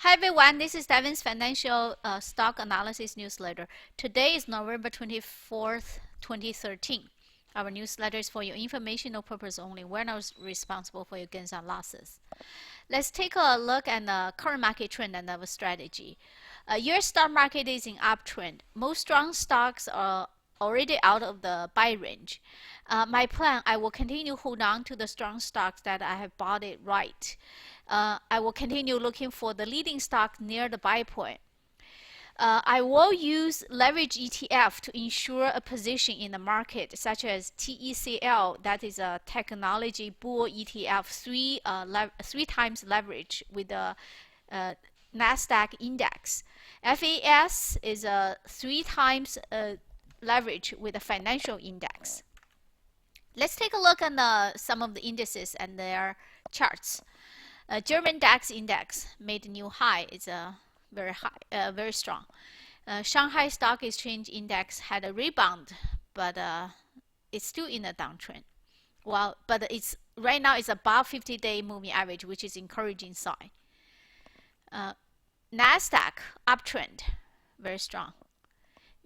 Hi everyone, this is Devins Financial Stock Analysis Newsletter. Today is November 24th, 2013. Our newsletter is for your informational purpose only. We're not responsible for your gains and losses. Let's take a look at the current market trend and our strategy. US stock market is in uptrend. Most strong stocks are already out of the buy range. My plan, I will continue hold on to the strong stocks that I have bought it right. I will continue looking for the leading stock near the buy point. I will use leverage ETF to ensure a position in the market, such as TECL, that is a technology bull ETF, three times leverage with the NASDAQ index. FAS is a 3 times leverage with a financial index. Let's take a look at some of the indices and their charts. German DAX index made a new high. It's very high, very strong. Shanghai Stock Exchange index had a rebound, but it's still in a downtrend. Well, but it's right now it's above 50-day moving average, which is encouraging sign. NASDAQ uptrend, very strong.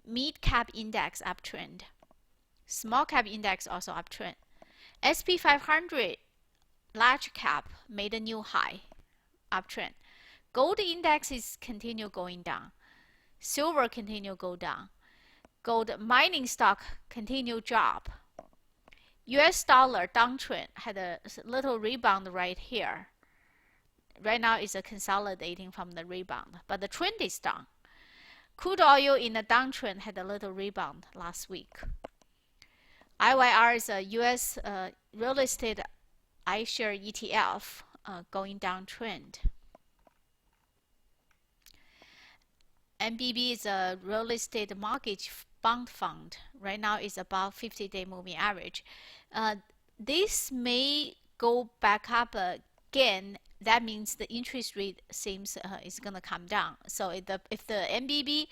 Mid cap index uptrend. Small cap index also uptrend. SP 500 large cap made a new high, uptrend. Gold index is continue going down. Silver continue go down. Gold mining stock continue drop. US dollar downtrend had a little rebound right here. Right now it's consolidating from the rebound, but the trend is down. Crude oil in the downtrend had a little rebound last week. IYR is a US real estate iShare ETF going downtrend. MBB is a real estate mortgage bond fund. Right now it's above 50-day moving average. This may go back up again. That means the interest rate seems is going to come down. So if the MBB,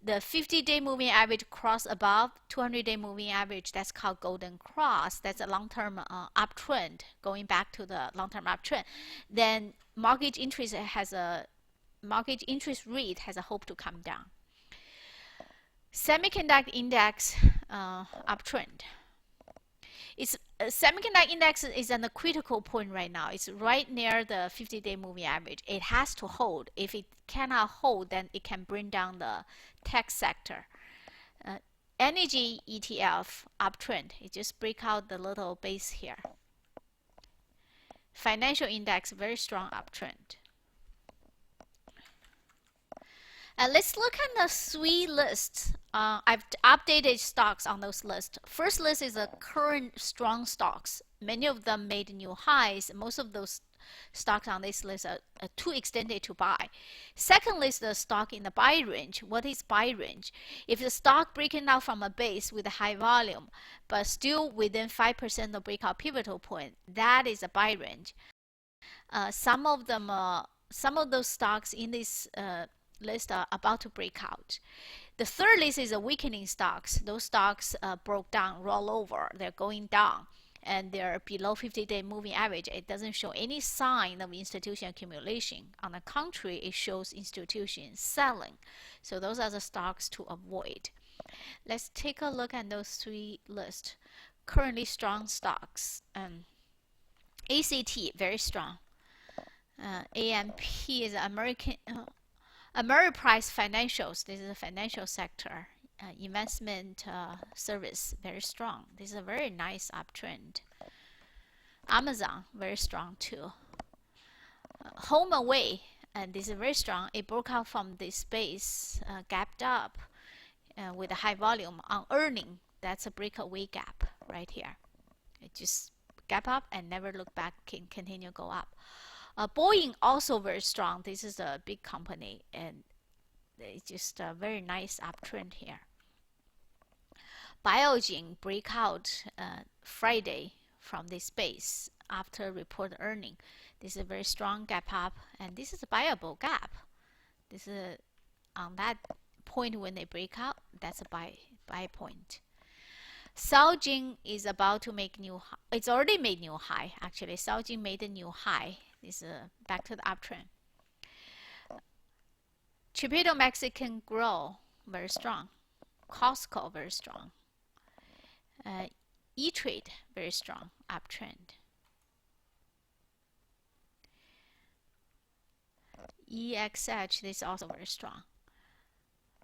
the 50-day moving average cross above 200-day moving average, that's called golden cross. That's a long-term uptrend, going back to the long-term uptrend. Then mortgage interest rate has a hope to come down. Semiconductor index uptrend. Semiconductor index is at a critical point right now. It's right near the 50-day moving average. It has to hold. If it cannot hold, then it can bring down the tech sector. Energy ETF uptrend. It just break out the little base here. Financial index very strong uptrend. Let's look at the 3 lists. I've updated stocks on those lists. First list is the current strong stocks. Many of them made new highs. Most of those stocks on this list are too extended to buy. Second list, the stock in the buy range. What is buy range? If the stock breaking out from a base with a high volume, but still within 5% of breakout pivotal point, that is a buy range. Some of those stocks in this list are about to break out. The third list is a weakening stocks. Those stocks broke down, roll over. They're going down, and they're below 50-day moving average. It doesn't show any sign of institution accumulation. On the contrary, it shows institutions selling. So those are the stocks to avoid. Let's take a look at those 3 lists. Currently strong stocks. ACT, very strong. AMP is Ameriprise Financials. This is a financial sector. Investment service, very strong. This is a very nice uptrend. Amazon, very strong too. Home Away, and this is very strong. It broke out from this base, gapped up with a high volume on earning. That's a breakaway gap right here. It just gap up and never look back, can continue go up. Boeing also very strong. This is a big company, and it's just a very nice uptrend here. Biogen break out Friday from this base after report earning. This is a very strong gap up, and this is a buyable gap. This is on that point when they break out. That's a buy point. Celgene is about to make new high. It's already made new high actually. Celgene made a new high. This is back to the uptrend. Chipito Mexican Grill, very strong. Costco, very strong. E-Trade, very strong, uptrend. EXH, this is also very strong.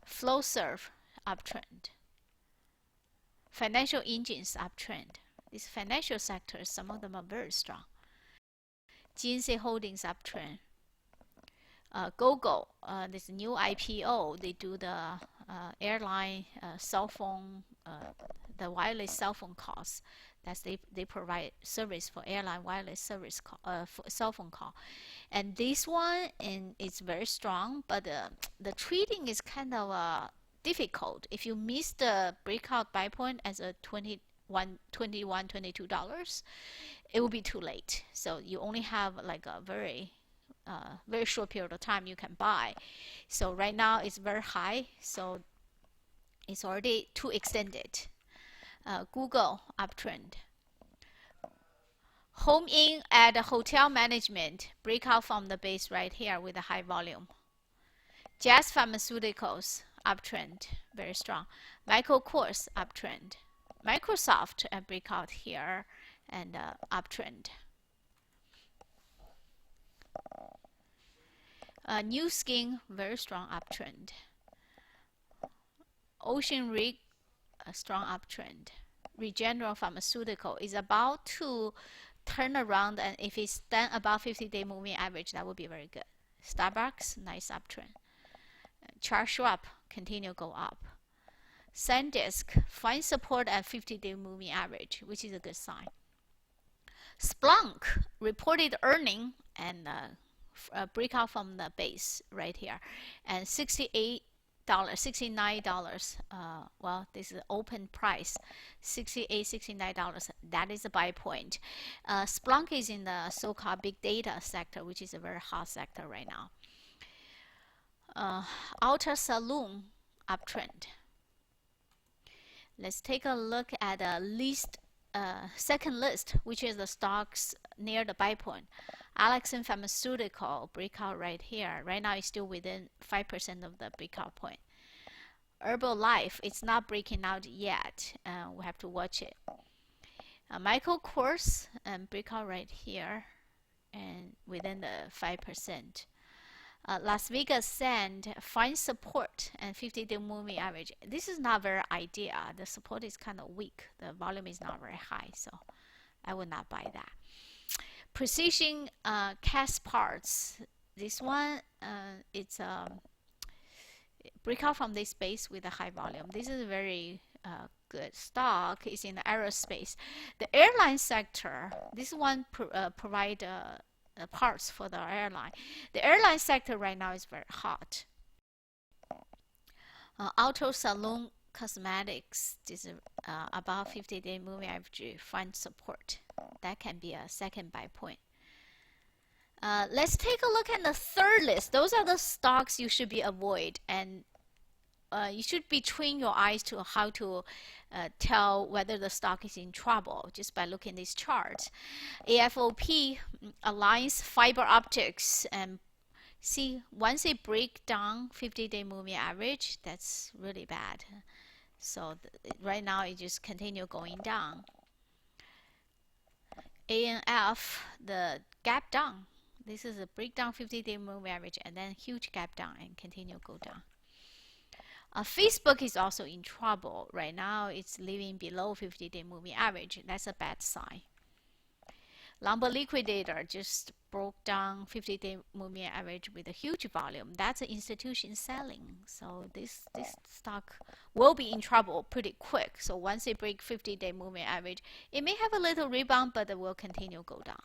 Flowserve, uptrend. Financial engines, uptrend. These financial sectors, some of them are very strong. GNC Holdings, uptrend. GoGo, this new IPO, they do the airline cell phone, the wireless cell phone calls. They provide service for airline wireless service call, for cell phone call. And this one is very strong, but the trading is kind of difficult. If you miss the breakout buy point as a $22, it will be too late. So you only have like a very short period of time you can buy. So right now it's very high, so it's already too extended. Google, uptrend. Home Inn at hotel management, breakout from the base right here with a high volume. Jazz Pharmaceuticals, uptrend, very strong. Michael Kors, uptrend. Microsoft, breakout here and uptrend. New Skin, very strong uptrend. Ocean Rig, a strong uptrend. Regeneron Pharmaceutical is about to turn around, and if it's done above 50-day moving average, that would be very good. Starbucks, nice uptrend. Charles Schwab, continue go up. SanDisk, find support at 50-day moving average, which is a good sign. Splunk reported earning and breakout from the base right here, and $69. Well, this is open price, $69. That is a buy point. Splunk is in the so-called big data sector, which is a very hot sector right now. Ultra Saloon, uptrend. Let's take a look at the second list, which is the stocks near the buy point. Alexin Pharmaceutical, breakout right here. Right now it's still within 5% of the breakout point. Herbalife, it's not breaking out yet. We have to watch it. Michael Kors, breakout right here and within the 5%. Las Vegas Sand, find support and 50-day moving average. This is not very ideal. The support is kind of weak. The volume is not very high, so I would not buy that. Precision Cast Parts. This one, it's breakout from this base with a high volume. This is a very good stock. It's in the aerospace. The airline sector, this one provide parts for the airline. The airline sector right now is very hot. Auto Salon Cosmetics, this is about 50-day moving average, find support. That can be a second buy point. Let's take a look at the third list. Those are the stocks you should be avoid, and you should be train your eyes to how to tell whether the stock is in trouble just by looking at these charts. AFOP, Alliance Fiber Optics, and see, once they break down 50-day moving average, that's really bad. So right now it just continue going down. ANF, the gap down. This is a breakdown 50-day moving average and then huge gap down and continue go down. Facebook is also in trouble right now. It's living below 50-day moving average. That's a bad sign. Lumber Liquidator just broke down 50-day moving average with a huge volume. That's an institution selling. So this stock will be in trouble pretty quick. So once they break 50-day moving average, it may have a little rebound, but it will continue go down.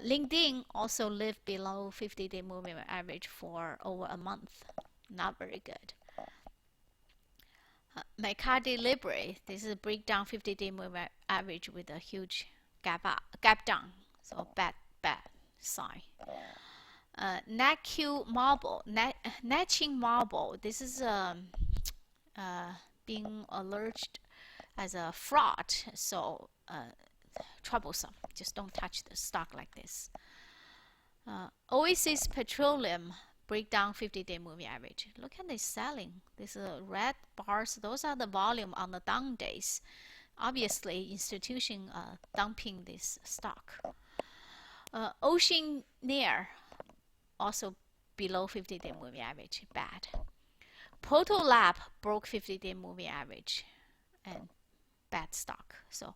LinkedIn also lived below 50-day moving average for over a month. Not very good. Mercado Libre, this is a breakdown 50-day moving average with a huge gap down. So bad sign. NetQ Marble, Netching Marble, this is being alleged as a fraud. So troublesome. Just don't touch the stock like this. Oasis Petroleum, break down 50-day moving average. Look at this selling. These red bars, those are the volume on the down days. Obviously, institution dumping this stock. Oceanair, also below 50-day moving average, bad. Proto Lab broke 50-day moving average, and bad stock. So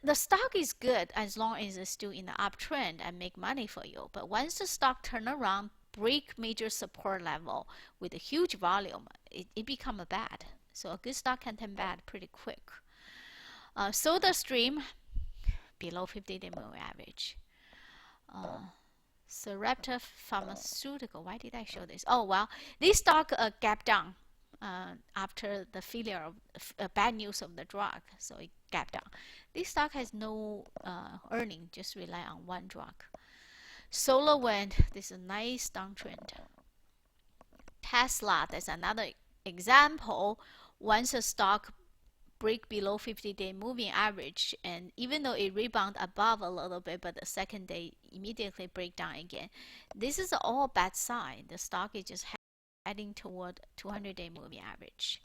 the stock is good as long as it's still in the uptrend and make money for you. But once the stock turn around, break major support level with a huge volume, it become a bad. So a good stock can turn bad pretty quick. SodaStream below 50-day moving average. Sarepta Pharmaceutical. Why did I show this? Oh well, this stock gap down after the failure of bad news of the drug, so it gap down. This stock has no earning, just rely on one drug. SolarWind, this is a nice downtrend. Tesla, that's another example. Once a stock break below 50-day moving average, and even though it rebound above a little bit, but the second day immediately break down again, this is all bad sign. The stock is just heading toward 200-day moving average.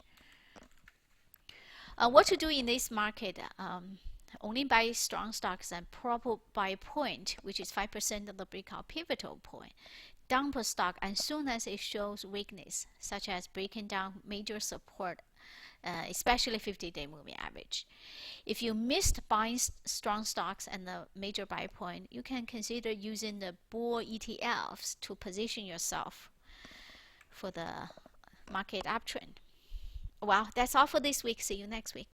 What to do in this market? Only buy strong stocks and proper buy point, which is 5% of the breakout pivotal point. Dump a stock as soon as it shows weakness, such as breaking down major support, especially 50-day moving average. If you missed buying strong stocks and the major buy point, you can consider using the bull ETFs to position yourself for the market uptrend. Well, that's all for this week. See you next week.